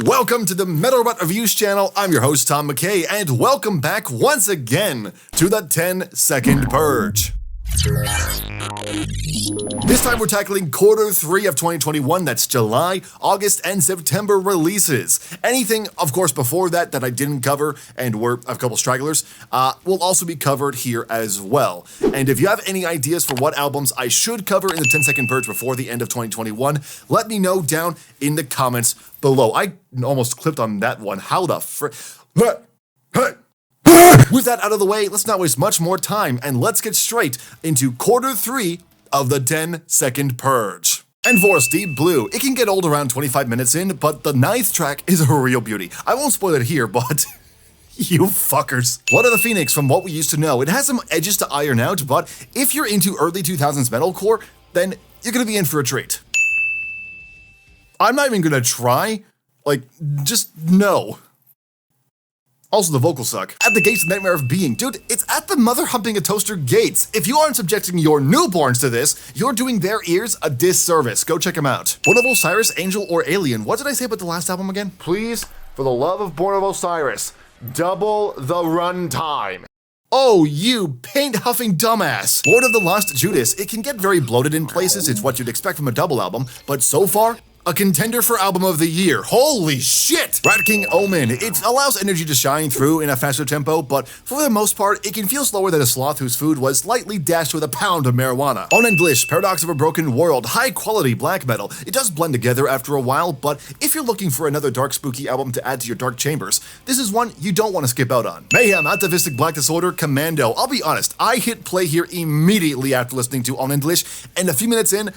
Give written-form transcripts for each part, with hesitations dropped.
Welcome to the Metal Robot Reviews channel. I'm your host, Tom McKay, and welcome back once again to the 10-second purge. This time we're tackling quarter 3 of 2021, that's July, August, and September releases. Anything, of course, before that I didn't cover, and were a couple stragglers, will also be covered here as well. And if you have any ideas for what albums I should cover in the 10-second purge before the end of 2021, let me know down in the comments below. I almost clipped on that one. How the With that out of the way, let's not waste much more time, and let's get straight into quarter 3 of the 10-second purge. And for Deep Blue, it can get old around 25 minutes in, but the 9th track is a real beauty. I won't spoil it here, but you fuckers. Blood of the Phoenix, from what we used to know, it has some edges to iron out, but if you're into early 2000s metalcore, then you're gonna be in for a treat. I'm not even gonna try, just no. Also, the vocals suck. At the Gates of Nightmare of Being. Dude, it's at the mother humping a toaster gates. If you aren't subjecting your newborns to this, you're doing their ears a disservice. Go check them out. Born of Osiris, Angel, or Alien. What did I say about the last album again? Please, for the love of Born of Osiris, double the runtime. Oh, you paint-huffing dumbass. Born of the Lost Judas. It can get very bloated in places. It's what you'd expect from a double album, but so far, a contender for Album of the Year. Holy shit! Rat King Omen. It allows energy to shine through in a faster tempo, but for the most part, it can feel slower than a sloth whose food was lightly dashed with a pound of marijuana. Unendlich, Paradox of a Broken World, high quality black metal. It does blend together after a while, but if you're looking for another dark spooky album to add to your dark chambers, this is one you don't want to skip out on. Mayhem, Atavistic, Black Disorder, Commando. I'll be honest, I hit play here immediately after listening to Unendlich, and a few minutes in,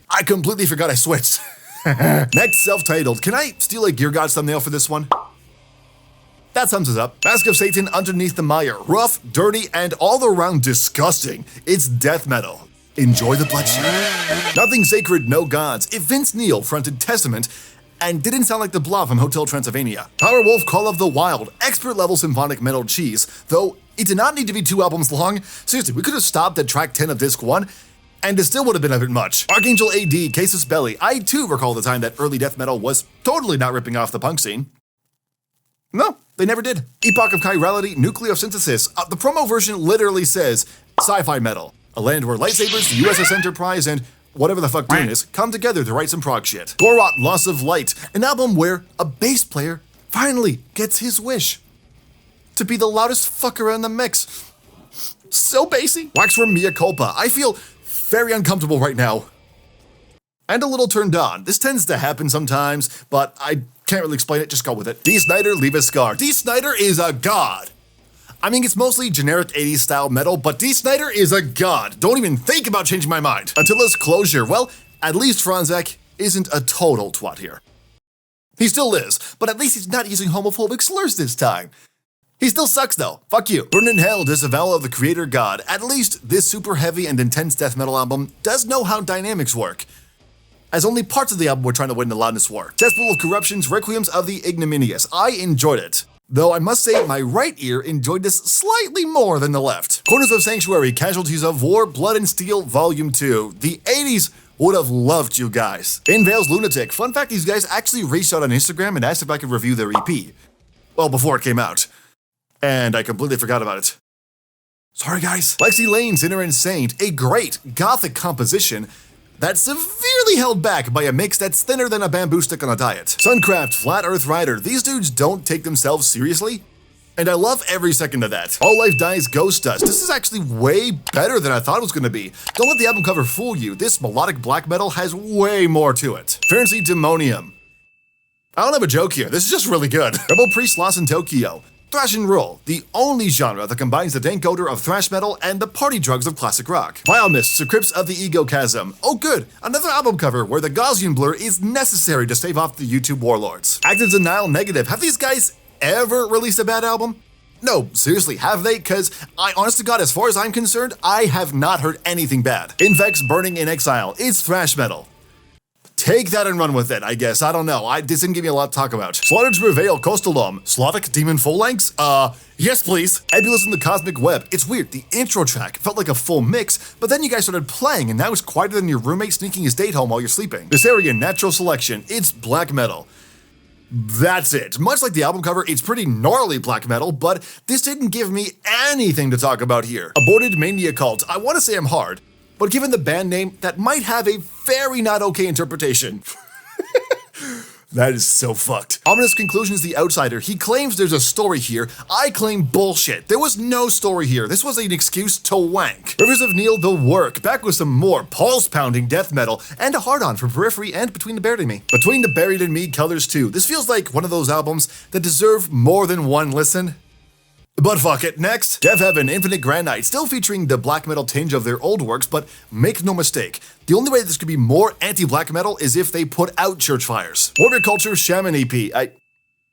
I completely forgot I switched. Next, self-titled. Can I steal a Gear Gods thumbnail for this one? That sums us up. Mask of Satan, Underneath the Mire. Rough, dirty, and all around disgusting. It's death metal. Enjoy the bloodshed. Nothing Sacred, No Gods. If Vince Neil fronted Testament and didn't sound like the Blob from Hotel Transylvania. Powerwolf, Call of the Wild. Expert level symphonic metal cheese. Though, it did not need to be 2 albums long. Seriously, we could have stopped at track 10 of disc 1, and it still would have been a bit much. Archangel AD, Casus Belli. I too recall the time that early death metal was totally not ripping off the punk scene. No, they never did. Epoch of Chirality, Nucleosynthesis. The promo version literally says sci-fi metal. A land where lightsabers, the USS Enterprise, and whatever the fuck Dune is, come together to write some prog shit. Gorot, Loss of Light. An album where a bass player finally gets his wish to be the loudest fucker in the mix. So bassy. Waxworm, Mea Culpa. I feel very uncomfortable right now. And a little turned on. This tends to happen sometimes, but I can't really explain it, just go with it. Dee Snider, Leave a Scar. Dee Snider is a god. I mean, it's mostly generic 80s style metal, but Dee Snider is a god. Don't even think about changing my mind. Attila's Closure. Well, at least Franzek isn't a total twat here. He still is, but at least he's not using homophobic slurs this time. He still sucks though. Fuck you. Burn in Hell, Disavowal of the Creator God. At least this super heavy and intense death metal album does know how dynamics work, as only parts of the album were trying to win the loudness war. Cesspool of Corruptions, Requiems of the Ignominious. I enjoyed it, though I must say my right ear enjoyed this slightly more than the left. Corners of Sanctuary, Casualties of War, Blood and Steel, Volume 2. The 80s would have loved you guys. In Veil's Lunatic. Fun fact, these guys actually reached out on Instagram and asked if I could review their EP. Well, before it came out. And I completely forgot about it. Sorry guys. Lexi Lane, Sinner and Saint, a great gothic composition that's severely held back by a mix that's thinner than a bamboo stick on a diet. Suncraft, Flat Earth Rider, these dudes don't take themselves seriously, and I love every second of that. All Life Dies, Ghost Dust. This is actually way better than I thought it was gonna be. Don't let the album cover fool you. This melodic black metal has way more to it. Fahrenheit Demonium. I don't have a joke here, this is just really good. Rebel Priest, Lost in Tokyo. Thrash and Roll, the only genre that combines the dank odor of thrash metal and the party drugs of classic rock. Biomist, The Crypts of the Ego Chasm. Oh good, another album cover where the Gaussian blur is necessary to stave off the YouTube warlords. Active Denial, Negative. Have these guys ever released a bad album? No, seriously, have they? Cause honest to God, as far as I'm concerned, I have not heard anything bad. Infex, Burning in Exile. It's thrash metal. Take that and run with it, I guess. I don't know. This didn't give me a lot to talk about. Slaughtered to Prevail, Kostalom. Slavic Demon Phalanx? Yes please. Ebulus in the Cosmic Web. It's weird, the intro track felt like a full mix, but then you guys started playing and now it's quieter than your roommate sneaking his date home while you're sleeping. Viserion, Natural Selection. It's black metal. That's it. Much like the album cover, it's pretty gnarly black metal, but this didn't give me anything to talk about here. Aborted Mania Cult. I want to say I'm hard, but given the band name, that might have a very not okay interpretation. That is so fucked. Ominous Conclusions, The Outsider. He claims there's a story here. I claim bullshit. There was no story here. This was an excuse to wank. Rivers of Neil, The Work. Back with some more pulse-pounding death metal and a hard-on for Periphery and Between the Buried and Me. Between the Buried and Me, Colors 2. This feels like one of those albums that deserve more than one listen. But fuck it. Next, Death Heaven, Infinite Granite, still featuring the black metal tinge of their old works, but make no mistake, the only way this could be more anti-black metal is if they put out Church Fires. Horticulture Shaman EP.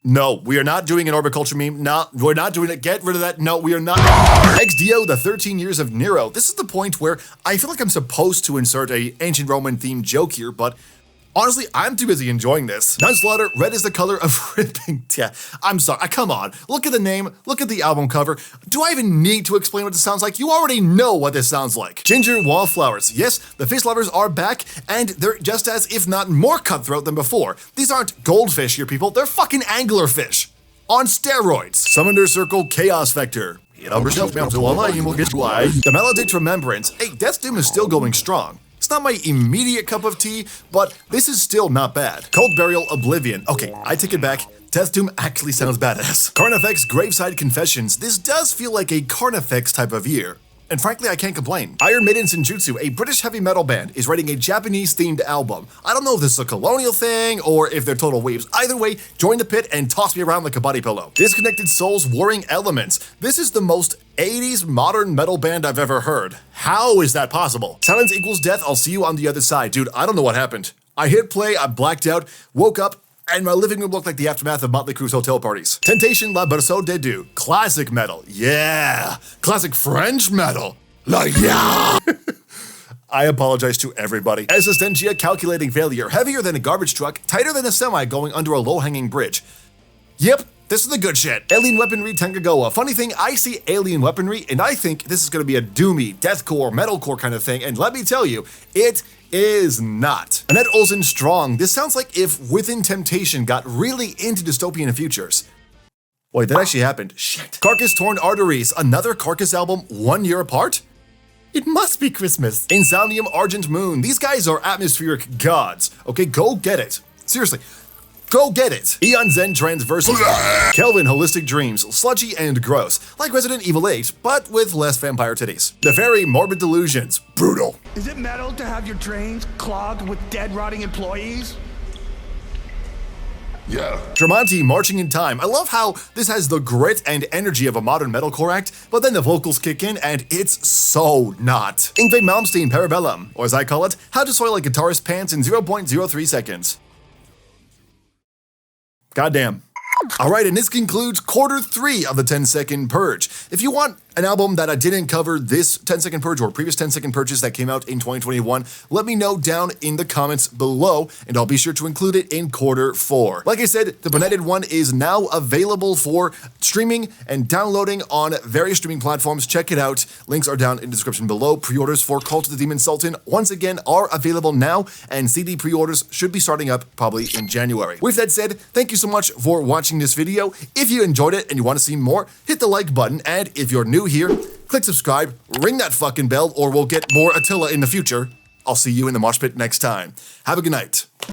No, we are not doing an Orbiculture meme. No, we're not doing it. Get rid of that. No, we are not. XDO, The 13 Years of Nero. This is the point where I feel like I'm supposed to insert a ancient Roman themed joke here, but honestly, I'm too busy enjoying this. Nunslaughter, Red is the Color of Ripping. Yeah, I'm sorry. Come on. Look at the name. Look at the album cover. Do I even need to explain what this sounds like? You already know what this sounds like. Ginger Wallflowers. Yes, the fish lovers are back, and they're just as, if not more cutthroat than before. These aren't goldfish here, people. They're fucking anglerfish. On steroids. Summoner Circle, Chaos Vector. The Melodic Remembrance. Hey, Death Doom is still going strong. It's not my immediate cup of tea, but this is still not bad. Cold Burial, Oblivion. Okay, I take it back. Death Doom actually sounds badass. Carnifex, Graveside Confessions. This does feel like a Carnifex type of year. And frankly, I can't complain. Iron Maiden Senjutsu, a British heavy metal band, is writing a Japanese-themed album. I don't know if this is a colonial thing or if they're total weebs. Either way, join the pit and toss me around like a body pillow. Disconnected Souls, Warring Elements. This is the most 80s modern metal band I've ever heard. How is that possible? Silence Equals Death, I'll see you on the other side. Dude, I don't know what happened. I hit play, I blacked out, woke up, and my living room looked like the aftermath of Motley Crue's hotel parties. Temptation, La Berceau de Dieu. Classic metal. Yeah. Classic French metal. Like, yeah. I apologize to everybody. Existentia, Calculating Failure. Heavier than a garbage truck, tighter than a semi going under a low-hanging bridge. Yep. This is the good shit. Alien Weaponry, Tengagoa. Funny thing, I see alien weaponry, and I think this is gonna be a doomy, deathcore, metalcore kind of thing, and let me tell you, it is not. Annette Olsen, Strong. This sounds like if Within Temptation got really into dystopian futures. Wait, that actually happened. Shit. Carcass Torn Arteries. Another Carcass album 1 year apart? It must be Christmas. Insomnium, Argent Moon. These guys are atmospheric gods. Okay, go get it. Seriously. Go get it! Aeon Zen Transversal. Kelvin Holistic Dreams, sludgy and gross, like Resident Evil 8, but with less vampire titties. The Fairy Morbid Delusions, brutal. Is it metal to have your trains clogged with dead, rotting employees? Yeah. Tremonti, Marching in Time. I love how this has the grit and energy of a modern metalcore act, but then the vocals kick in and it's so not. Ingve Malmsteen, Parabellum, or as I call it, How to Soil a Guitarist Pants in 0.03 seconds. Goddamn. Alright, and this concludes quarter 3 of the 10-second purge. If you want an album that I didn't cover this 10-second purge or previous 10-second purges that came out in 2021, let me know down in the comments below, and I'll be sure to include it in quarter 4. Like I said, The Benighted One is now available for streaming and downloading on various streaming platforms. Check it out. Links are down in the description below. Pre-orders for Cult of the Demon Sultan, once again, are available now, and CD pre-orders should be starting up probably in January. With that said, thank you so much for watching this video. If you enjoyed it and you want to see more, hit the like button, and if you're new here, click subscribe, ring that fucking bell, or we'll get more Attila in the future. I'll see you in the mosh pit next time. Have a good night.